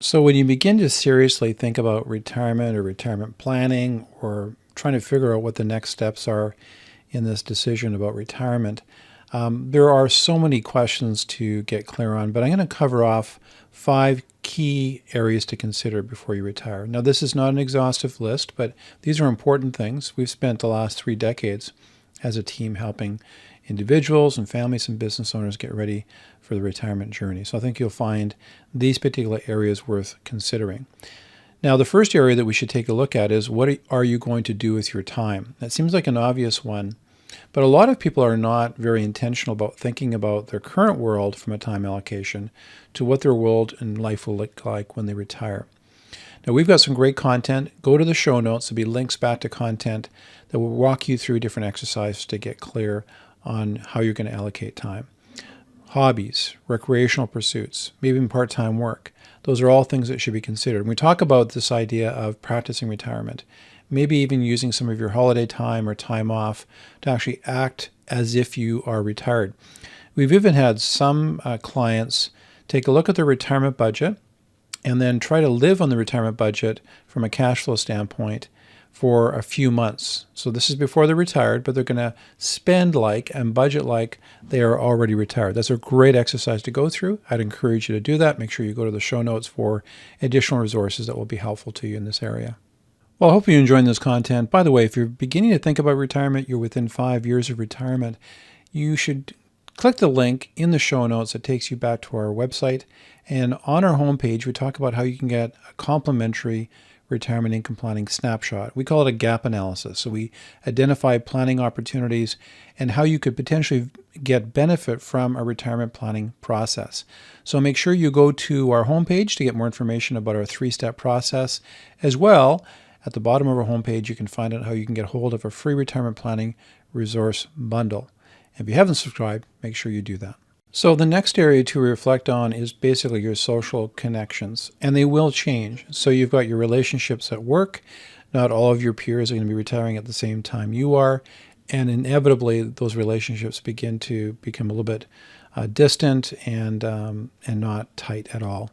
So when you begin to seriously think about retirement or retirement planning or trying to figure out what the next steps are in this decision about retirement, there are so many questions to get clear on, but I'm going to cover off 5 key areas to consider before you retire. Now, this is not an exhaustive list, but these are important things. We've spent the last 3 decades as a team helping individuals and families and business owners get ready for the retirement journey. So I think you'll find these particular areas worth considering. Now, the first area that we should take a look at is what are you going to do with your time? That seems like an obvious one, but a lot of people are not very intentional about thinking about their current world from a time allocation to what their world and life will look like when they retire. Now, we've got some great content. Go to the show notes. There'll be links back to content that will walk you through different exercises to get clear on how you're going to allocate time. Hobbies, recreational pursuits, maybe even part-time work. Those are all things that should be considered. When we talk about this idea of practicing retirement, maybe even using some of your holiday time or time off to actually act as if you are retired. We've even had some clients take a look at their retirement budget and then try to live on the retirement budget from a cash flow standpoint for a few months. So this is before they're retired, but they're going to spend like and budget like they are already retired. That's a great exercise to go through. I'd encourage you to do that. Make sure you go to the show notes for additional resources that will be helpful to you in this area. Well, I hope you're enjoying this content. By the way, if you're beginning to think about retirement, you're within 5 years of retirement, you should click the link in the show notes that takes you back to our website. And on our homepage, we talk about how you can get a complimentary retirement income planning snapshot. We call it a gap analysis. So we identify planning opportunities and how you could potentially get benefit from a retirement planning process. So make sure you go to our homepage to get more information about our 3-step process. As well, at the bottom of our homepage, you can find out how you can get hold of a free retirement planning resource bundle. If you haven't subscribed, make sure you do that. So the next area to reflect on is basically your social connections, and they will change. So you've got your relationships at work. Not all of your peers are going to be retiring at the same time you are, and inevitably those relationships begin to become a little bit distant and not tight at all.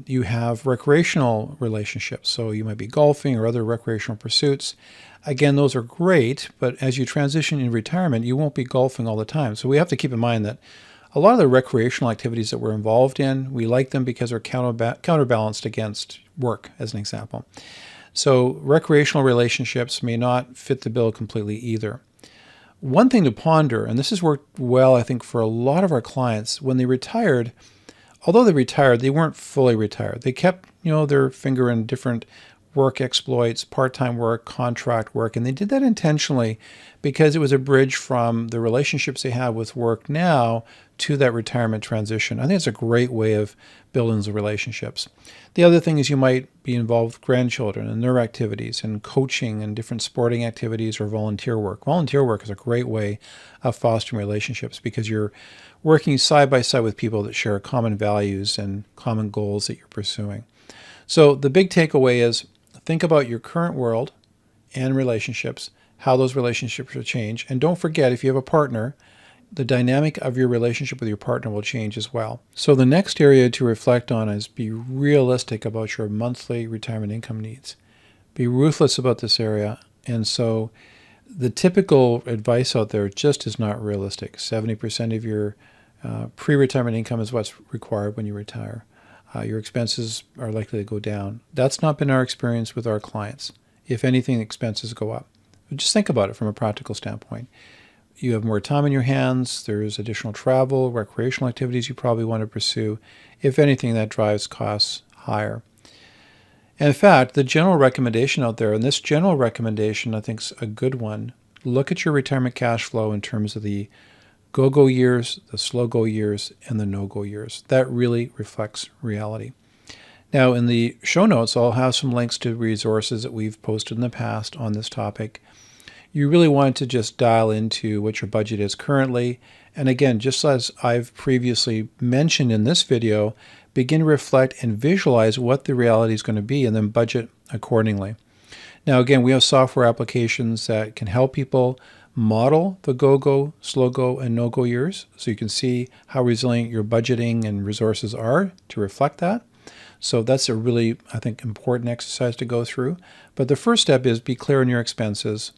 You have recreational relationships, so you might be golfing or other recreational pursuits. Again, those are great, but as you transition in retirement, you won't be golfing all the time. So we have to keep in mind that a lot of the recreational activities that we're involved in, we like them because they're counterbalanced against work, as an example. So recreational relationships may not fit the bill completely either. One thing to ponder, and this has worked well, I think, for a lot of our clients, when they retired, although they retired, they weren't fully retired. They kept, their finger in different work exploits, part-time work, contract work, and they did that intentionally because it was a bridge from the relationships they have with work now to that retirement transition. I think it's a great way of building the relationships. The other thing is you might be involved with grandchildren and their activities and coaching and different sporting activities or volunteer work. Volunteer work is a great way of fostering relationships because you're working side by side with people that share common values and common goals that you're pursuing. So the big takeaway is think about your current world and relationships, how those relationships will change. And don't forget, if you have a partner, the dynamic of your relationship with your partner will change as well. So the next area to reflect on is be realistic about your monthly retirement income needs. Be ruthless about this area. And so the typical advice out there just is not realistic. 70% of your pre-retirement income is what's required when you retire. Your expenses are likely to go down. That's not been our experience with our clients. If anything, expenses go up. But just think about it from a practical standpoint. You have more time in your hands. There's additional travel, recreational activities you probably want to pursue. If anything, that drives costs higher. And in fact, the general recommendation out there, and this general recommendation I think is a good one, look at your retirement cash flow in terms of the go-go years, the slow-go years, and the no-go years. That really reflects reality. Now, in the show notes, I'll have some links to resources that we've posted in the past on this topic. You really want to just dial into what your budget is currently. And again, just as I've previously mentioned in this video, begin to reflect and visualize what the reality is going to be and then budget accordingly. Now, again, we have software applications that can help people model the go-go, slow-go, and no-go years so you can see how resilient your budgeting and resources are to reflect that. So that's a really, I think, important exercise to go through. But the first step is be clear on your expenses,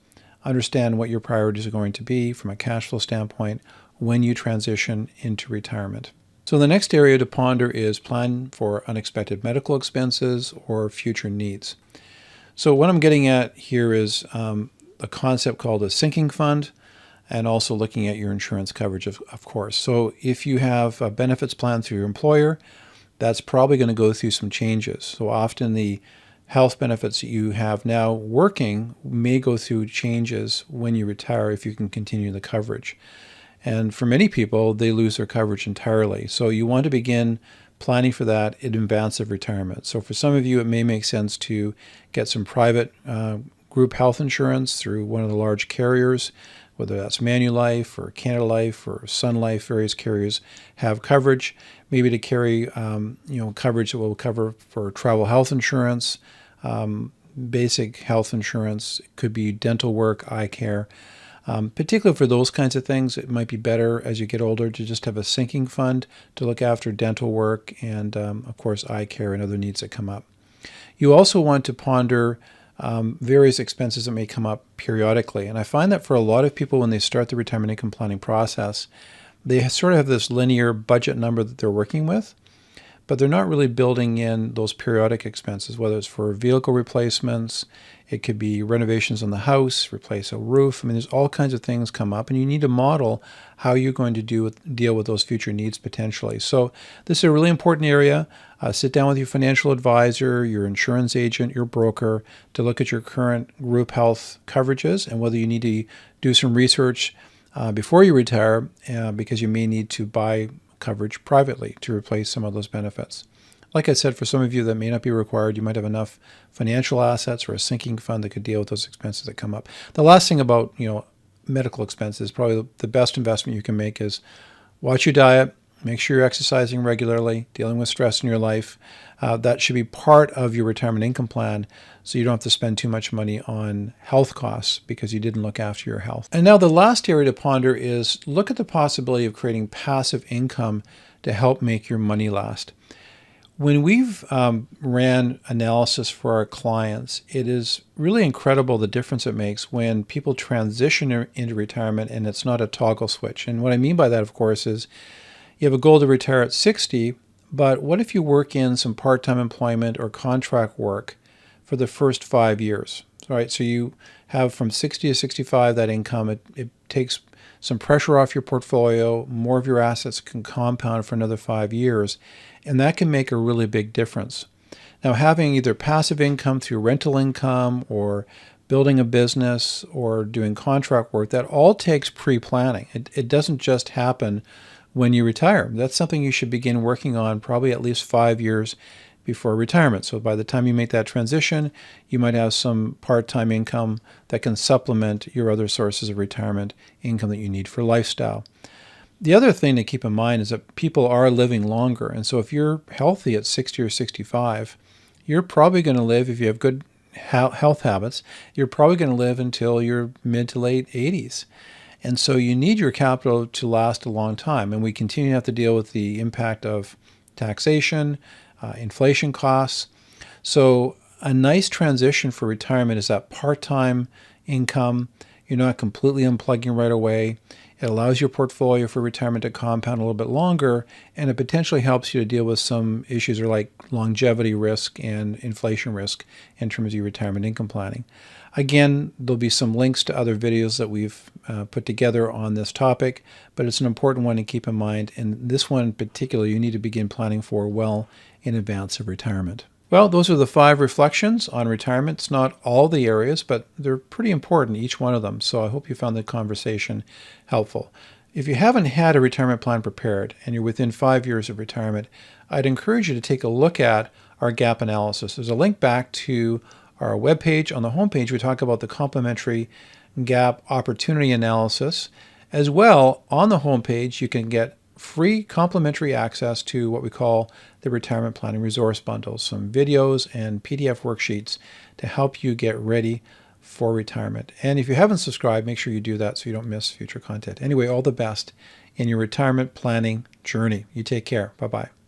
understand what your priorities are going to be from a cash flow standpoint when you transition into retirement. So the next area to ponder is plan for unexpected medical expenses or future needs. So what I'm getting at here is a concept called a sinking fund, and also looking at your insurance coverage, of course. So if you have a benefits plan through your employer, that's probably going to go through some changes. So often the health benefits that you have now working may go through changes when you retire if you can continue the coverage. And for many people, they lose their coverage entirely. So you want to begin planning for that in advance of retirement. So for some of you, it may make sense to get some private group health insurance through one of the large carriers, whether that's Manulife or Canada Life or Sun Life. Various carriers have coverage. Maybe to carry coverage that will cover for travel health insurance, basic health insurance. It could be dental work, eye care. Particularly for those kinds of things, it might be better as you get older to just have a sinking fund to look after dental work and, of course, eye care and other needs that come up. You also want to ponder various expenses that may come up periodically. And I find that for a lot of people, when they start the retirement income planning process, they sort of have this linear budget number that they're working with, but they're not really building in those periodic expenses, whether it's for vehicle replacements, it could be renovations on the house, replace a roof. I mean, there's all kinds of things come up, and you need to model how you're going to deal with those future needs potentially. So this is a really important area. Sit down with your financial advisor, your insurance agent, your broker to look at your current group health coverages and whether you need to do some research before you retire because you may need to buy coverage privately to replace some of those benefits. Like I said, for some of you that may not be required, you might have enough financial assets or a sinking fund that could deal with those expenses that come up. The last thing about medical expenses, probably the best investment you can make is watch your diet, make sure you're exercising regularly, dealing with stress in your life. That should be part of your retirement income plan so you don't have to spend too much money on health costs because you didn't look after your health. And now the last area to ponder is look at the possibility of creating passive income to help make your money last. When we've ran analysis for our clients, it is really incredible the difference it makes when people transition into retirement and it's not a toggle switch. And what I mean by that, of course, is you have a goal to retire at 60, but what if you work in some part-time employment or contract work for the first 5 years? All right, so you have from 60 to 65 that income. It takes some pressure off your portfolio, more of your assets can compound for another 5 years, and that can make a really big difference. Now, having either passive income through rental income or building a business or doing contract work, that all takes pre-planning. It doesn't just happen when you retire. That's something you should begin working on probably at least 5 years before retirement. So by the time you make that transition, you might have some part-time income that can supplement your other sources of retirement income that you need for lifestyle. The other thing to keep in mind is that people are living longer. And so if you're healthy at 60 or 65, you're probably going to live, if you have good health habits, you're probably going to live until your mid to late 80s. And so you need your capital to last a long time. And we continue to have to deal with the impact of taxation, inflation costs. So a nice transition for retirement is that part-time income. You're not completely unplugging right away. It allows your portfolio for retirement to compound a little bit longer, and it potentially helps you to deal with some issues like longevity risk and inflation risk in terms of your retirement income planning. Again, there'll be some links to other videos that we've put together on this topic, but it's an important one to keep in mind. And this one in particular, you need to begin planning for well in advance of retirement. Well, those are the 5 reflections on retirement. It's not all the areas, but they're pretty important, each one of them. So I hope you found the conversation helpful. If you haven't had a retirement plan prepared and you're within 5 years of retirement, I'd encourage you to take a look at our gap analysis. There's a link back to our webpage. On the homepage, we talk about the complementary gap opportunity analysis. As well, on the homepage, you can get free complimentary access to what we call the Retirement Planning Resource Bundle, some videos and PDF worksheets to help you get ready for retirement. And if you haven't subscribed, make sure you do that so you don't miss future content. Anyway, all the best in your retirement planning journey. You take care. Bye-bye.